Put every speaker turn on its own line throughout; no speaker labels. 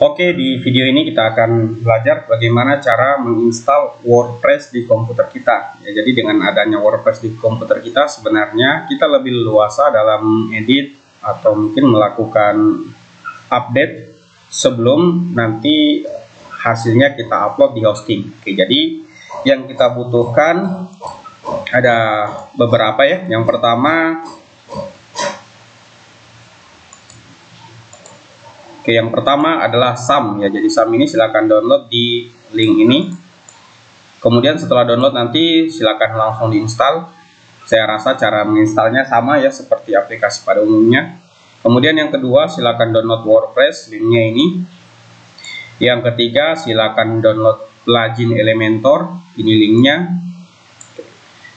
Oke, di video ini kita akan belajar bagaimana cara menginstal WordPress di komputer kita. Ya, jadi dengan adanya WordPress di komputer kita, sebenarnya kita lebih leluasa dalam edit atau mungkin melakukan update sebelum nanti hasilnya kita upload di hosting. Oke, jadi yang kita butuhkan ada beberapa ya. Yang pertama, adalah SAM ya. Jadi SAM ini silakan download di link ini. Kemudian setelah download nanti silakan langsung diinstal. Saya rasa cara menginstalnya sama ya seperti aplikasi pada umumnya. Kemudian yang kedua, silakan download WordPress, linknya ini. Yang ketiga, silakan download plugin Elementor, ini linknya.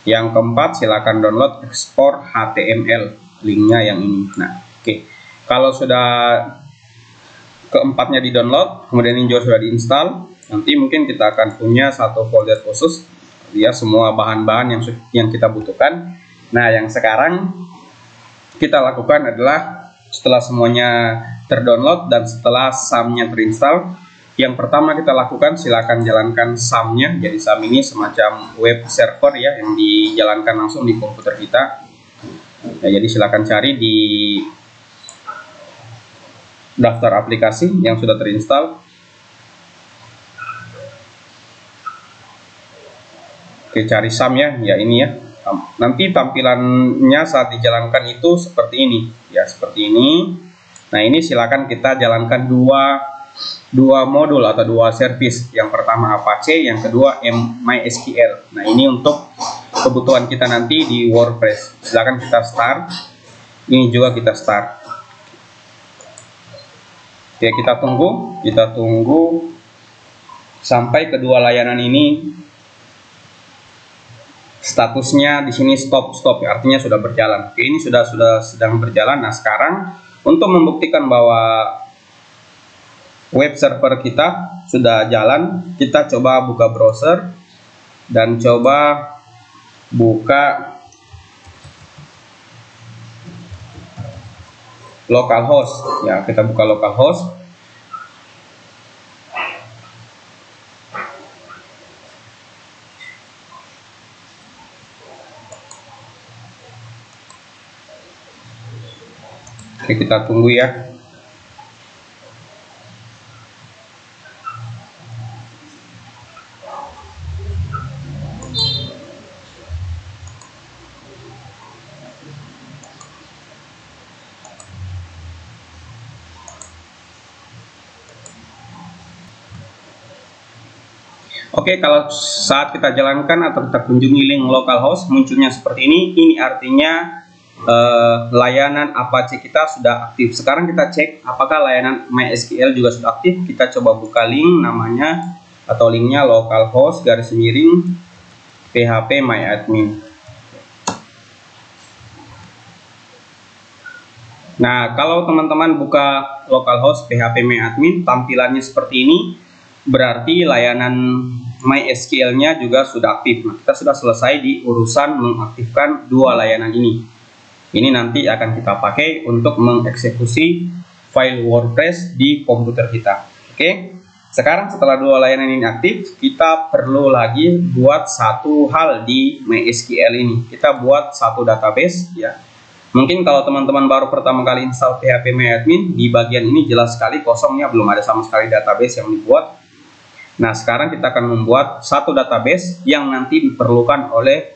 Yang keempat, silakan download ekspor HTML, linknya yang ini. Nah, oke. Kalau sudah keempatnya di download, kemudian ini juga sudah diinstal, nanti mungkin kita akan punya satu folder khusus ya, semua bahan-bahan yang kita butuhkan. Nah, yang sekarang kita lakukan adalah setelah semuanya terdownload dan setelah SAM-nya terinstall, yang pertama kita lakukan, silakan jalankan SAM-nya. Jadi SAM ini semacam web server ya, yang dijalankan langsung di komputer kita. Nah, jadi silakan cari di daftar aplikasi yang sudah terinstall. Oke, cari SAM ya ini ya. Nanti tampilannya saat dijalankan itu seperti ini ya, seperti ini. Nah, ini silakan kita jalankan dua modul atau dua service. Yang pertama Apache, yang kedua MySQL. Nah, ini untuk kebutuhan kita nanti di WordPress. Silakan kita start. Ini juga kita start. Oke, kita tunggu sampai kedua layanan ini statusnya di sini stop ya, artinya sudah berjalan. Oke, ini sudah sedang berjalan. Nah, sekarang untuk membuktikan bahwa web server kita sudah jalan, kita coba buka browser dan coba buka localhost ya. Kita buka localhost. Oke, kita tunggu ya. Oke, kalau saat kita jalankan atau kita kunjungi link localhost munculnya seperti ini. Ini artinya layanan Apache kita sudah aktif. Sekarang kita cek apakah layanan MySQL juga sudah aktif. Kita coba buka link namanya atau linknya localhost /php myadmin. Nah, kalau teman-teman buka localhost php myadmin, tampilannya seperti ini, berarti layanan MySQL-nya juga sudah aktif. Nah, kita sudah selesai di urusan mengaktifkan dua layanan ini. Ini nanti akan kita pakai untuk mengeksekusi file WordPress di komputer kita. Oke, sekarang setelah dua layanan ini aktif, kita perlu lagi buat satu hal di MySQL ini. Kita buat satu database ya. Mungkin kalau teman-teman baru pertama kali install PHP myadmin, di bagian ini jelas sekali kosongnya, belum ada sama sekali database yang dibuat. Nah, sekarang kita akan membuat satu database yang nanti diperlukan oleh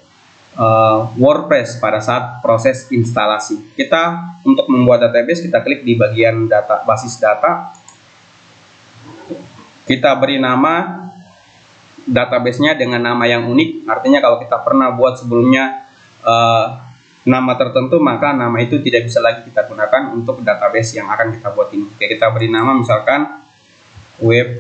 WordPress pada saat proses instalasi. Kita untuk membuat database, kita klik di bagian data, basis data. Kita beri nama database-nya dengan nama yang unik. Artinya kalau kita pernah buat sebelumnya nama tertentu, maka nama itu tidak bisa lagi kita gunakan untuk database yang akan kita buat ini. Oke, kita beri nama misalkan WP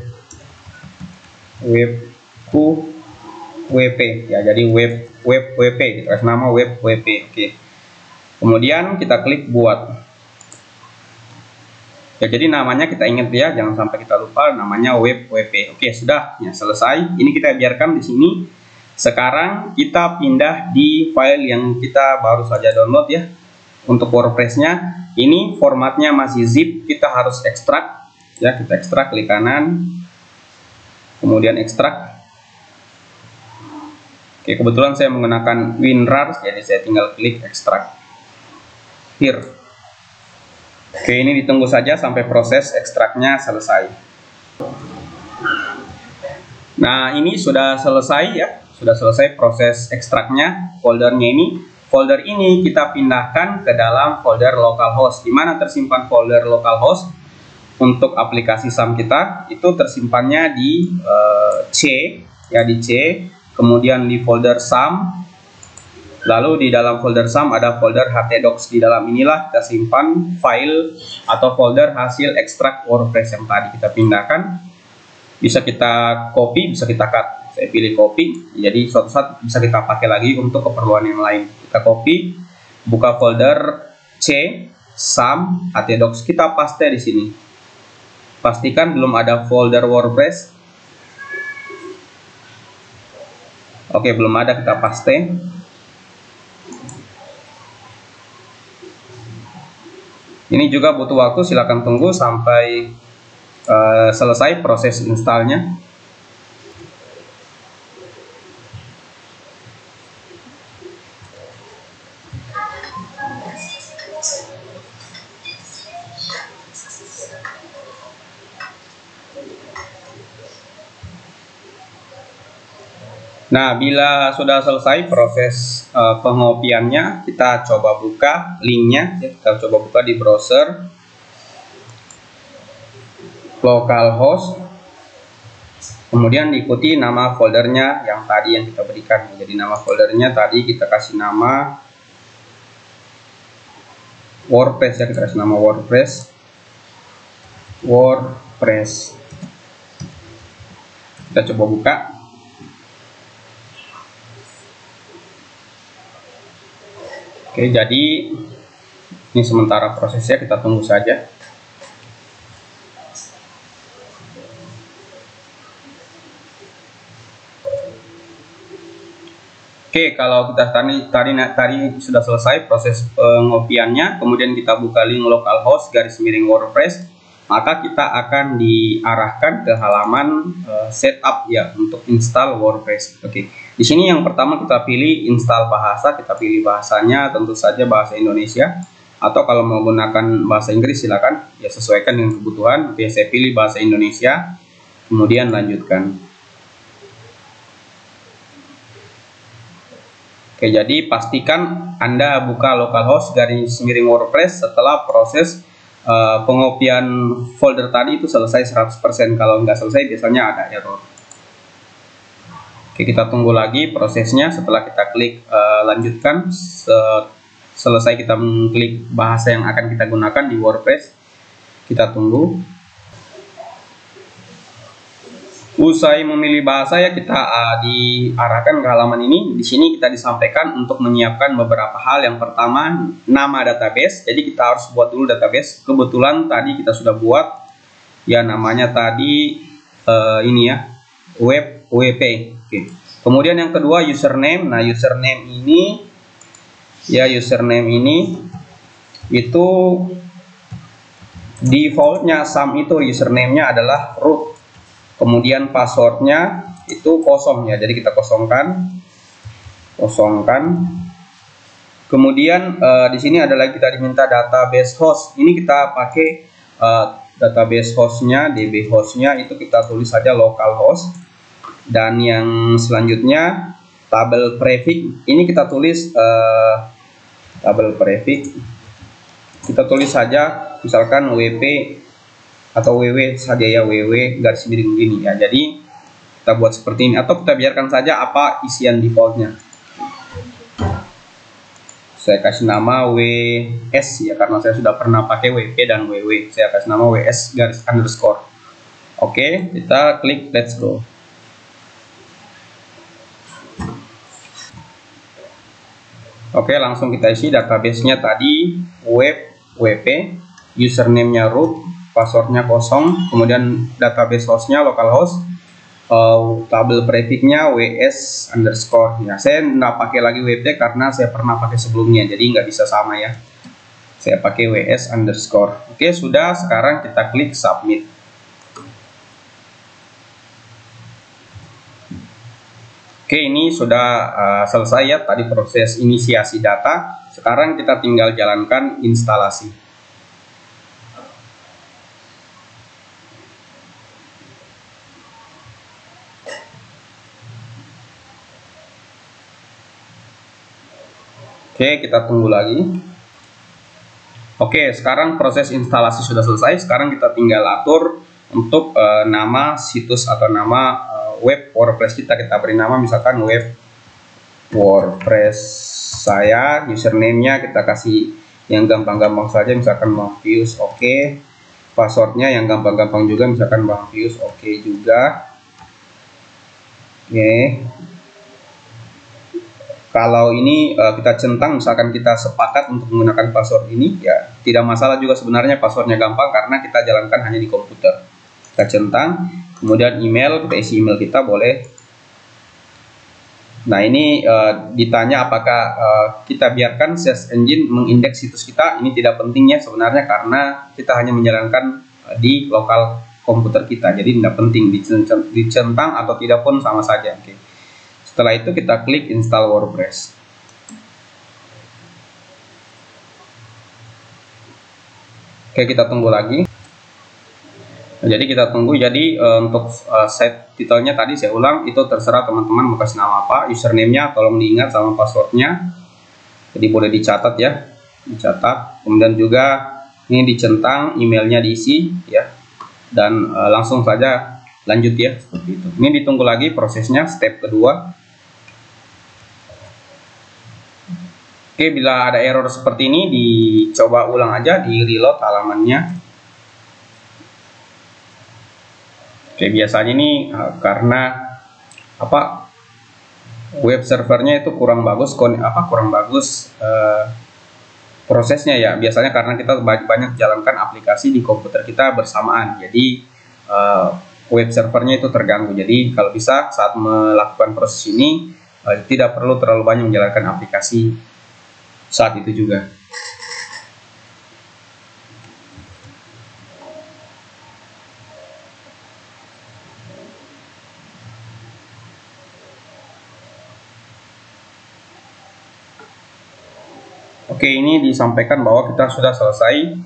ya, jadi web WP, kita kasih nama web WP. Oke, kemudian kita klik buat ya. Jadi namanya kita ingat ya, jangan sampai kita lupa, namanya web WP. Oke, sudah ya, selesai. Ini kita biarkan di sini. Sekarang kita pindah di file yang kita baru saja download ya. Untuk WordPress-nya ini formatnya masih zip, kita harus ekstrak. Ya, kita ekstrak, klik kanan, kemudian ekstrak. Oke, kebetulan saya menggunakan WinRAR, jadi saya tinggal klik ekstrak here. Oke, ini ditunggu saja sampai proses ekstraknya selesai. Nah, ini sudah selesai ya, sudah selesai proses ekstraknya. Foldernya ini, folder ini kita pindahkan ke dalam folder localhost. Di mana tersimpan folder localhost untuk aplikasi SAM kita? Itu tersimpannya di C, ya, di C. Kemudian di folder SAM, lalu di dalam folder SAM ada folder htdocs. Di dalam inilah kita simpan file atau folder hasil ekstrak WordPress yang tadi kita pindahkan. Bisa kita copy, bisa kita cut. Saya pilih copy, jadi suatu saat bisa kita pakai lagi untuk keperluan yang lain. Kita copy, buka folder C, SAM, htdocs, kita paste di sini. Pastikan belum ada folder WordPress. Oke, belum ada, kita paste. Ini juga butuh waktu, silakan tunggu sampai selesai proses installnya. Nah, bila sudah selesai proses pengopiannya, kita coba buka linknya. Kita coba buka di browser localhost, kemudian diikuti nama foldernya yang tadi yang kita berikan. Jadi nama foldernya tadi kita kasih nama WordPress, ya, kita kasih nama WordPress. Kita coba buka. Oke, jadi ini sementara prosesnya, kita tunggu saja. Oke, kalau kita tadi sudah selesai proses pengopiannya, kemudian kita buka link localhost /WordPress, maka kita akan diarahkan ke halaman setup, ya, untuk install WordPress. Oke, di sini yang pertama kita pilih install bahasa, kita pilih bahasanya tentu saja bahasa Indonesia, atau kalau menggunakan bahasa Inggris silakan, ya, sesuaikan dengan kebutuhan. Oke, saya pilih bahasa Indonesia, kemudian lanjutkan. Oke, jadi pastikan Anda buka localhost /WordPress setelah proses pengopian folder tadi itu selesai 100%. Kalau nggak selesai biasanya ada error. Oke, kita tunggu lagi prosesnya. Setelah kita klik lanjutkan, selesai kita mengklik bahasa yang akan kita gunakan di WordPress. Kita tunggu. Usai memilih bahasa, ya, kita diarahkan ke halaman ini. Di sini kita disampaikan untuk menyiapkan beberapa hal. Yang pertama, nama database. Jadi kita harus buat dulu database. Kebetulan tadi kita sudah buat, ya, namanya tadi ini, ya, web WP. Oke. Kemudian yang kedua, username. Nah, username ini, ya, itu defaultnya SAM itu username-nya adalah root. Kemudian passwordnya itu kosong, ya, jadi kita kosongkan. Kemudian di sini adalah kita diminta database host. Ini kita pakai database hostnya, DB hostnya itu kita tulis saja localhost. Dan yang selanjutnya tabel prefix. Ini kita tulis tabel prefix. Kita tulis saja misalkan WP atau WW saja, ya, WW / begini, ya. Jadi kita buat seperti ini, atau kita biarkan saja apa isian defaultnya. Saya kasih nama WS, ya, karena saya sudah pernah pakai WP dan WW. Saya kasih nama WS _. Oke, kita klik let's go. Oke, langsung kita isi database-nya tadi web WP, username-nya root, passwordnya kosong, kemudian database hostnya localhost, tabel prefix-nya WS _. Ya, saya nggak pakai lagi WP karena saya pernah pakai sebelumnya, jadi nggak bisa sama, ya. Saya pakai WS _. Oke, sudah. Sekarang kita klik submit. Oke, ini sudah selesai ya tadi proses inisiasi data. Sekarang kita tinggal jalankan instalasi. Oke, kita tunggu lagi. Oke, sekarang proses instalasi sudah selesai. Sekarang kita tinggal atur untuk nama situs atau nama web WordPress kita. Kita beri nama misalkan web WordPress saya, username-nya kita kasih yang gampang-gampang saja, misalkan Bang Pius, oke. Passwordnya yang gampang-gampang juga, misalkan Bang Pius, oke juga. Oke. Kalau ini kita centang, misalkan kita sepakat untuk menggunakan password ini, ya tidak masalah juga sebenarnya, passwordnya gampang karena kita jalankan hanya di komputer. Kita centang, kemudian email, kita isi email kita boleh. Nah, ini ditanya apakah kita biarkan search engine mengindeks situs kita. Ini tidak pentingnya sebenarnya karena kita hanya menjalankan di lokal komputer kita, jadi tidak penting dicentang atau tidak pun sama saja. Oke. Setelah itu kita klik install WordPress. Oke, kita tunggu lagi. Jadi kita tunggu. Jadi untuk set titelnya tadi saya ulang, itu terserah teman-teman mau kasih nama apa, username-nya tolong diingat sama passwordnya. Jadi boleh dicatat ya, dicatat. Kemudian juga ini dicentang, emailnya diisi ya, dan langsung saja lanjut ya, seperti itu. Ini ditunggu lagi prosesnya, step kedua. Oke, bila ada error seperti ini dicoba ulang aja, di reload halamannya. Oke, biasanya ini karena web servernya itu kurang bagus, prosesnya ya. Biasanya karena kita banyak jalankan aplikasi di komputer kita bersamaan, jadi web servernya itu terganggu. Jadi kalau bisa saat melakukan proses ini tidak perlu terlalu banyak menjalankan aplikasi saat itu juga. Oke, ini disampaikan bahwa kita sudah selesai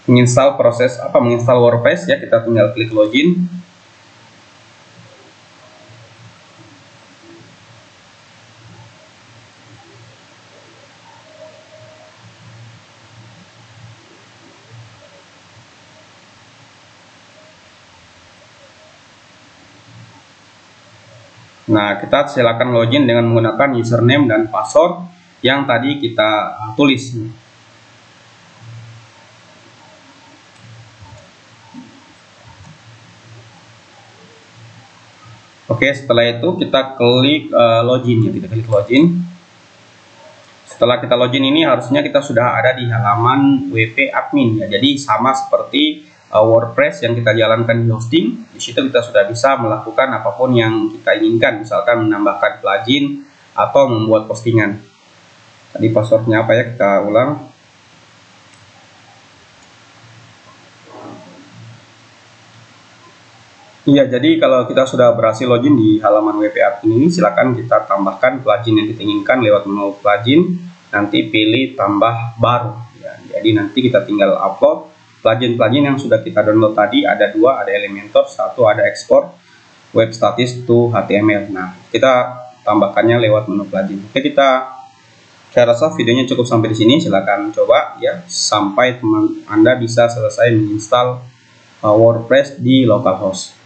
menginstal WordPress ya. Kita tinggal klik login. Nah, kita silakan login dengan menggunakan username dan password yang tadi kita tulis. Oke, setelah itu kita klik login ya, kita klik login. Setelah kita login ini harusnya kita sudah ada di halaman WP admin ya. Jadi sama seperti WordPress yang kita jalankan di hosting, di situ kita sudah bisa melakukan apapun yang kita inginkan, misalkan menambahkan plugin atau membuat postingan. Tadi passwordnya apa ya, kita ulang. Iya, jadi kalau kita sudah berhasil login di halaman WP admin ini, silakan kita tambahkan plugin yang kita inginkan lewat menu plugin, nanti pilih tambah baru ya. Jadi nanti kita tinggal upload plugin-plugin yang sudah kita download tadi. Ada dua, ada Elementor, satu ada export web status to HTML. Nah, kita tambahkannya lewat menu plugin. Oke, saya rasa videonya cukup sampai di sini. Silakan coba ya sampai Anda bisa selesai menginstal WordPress di localhost.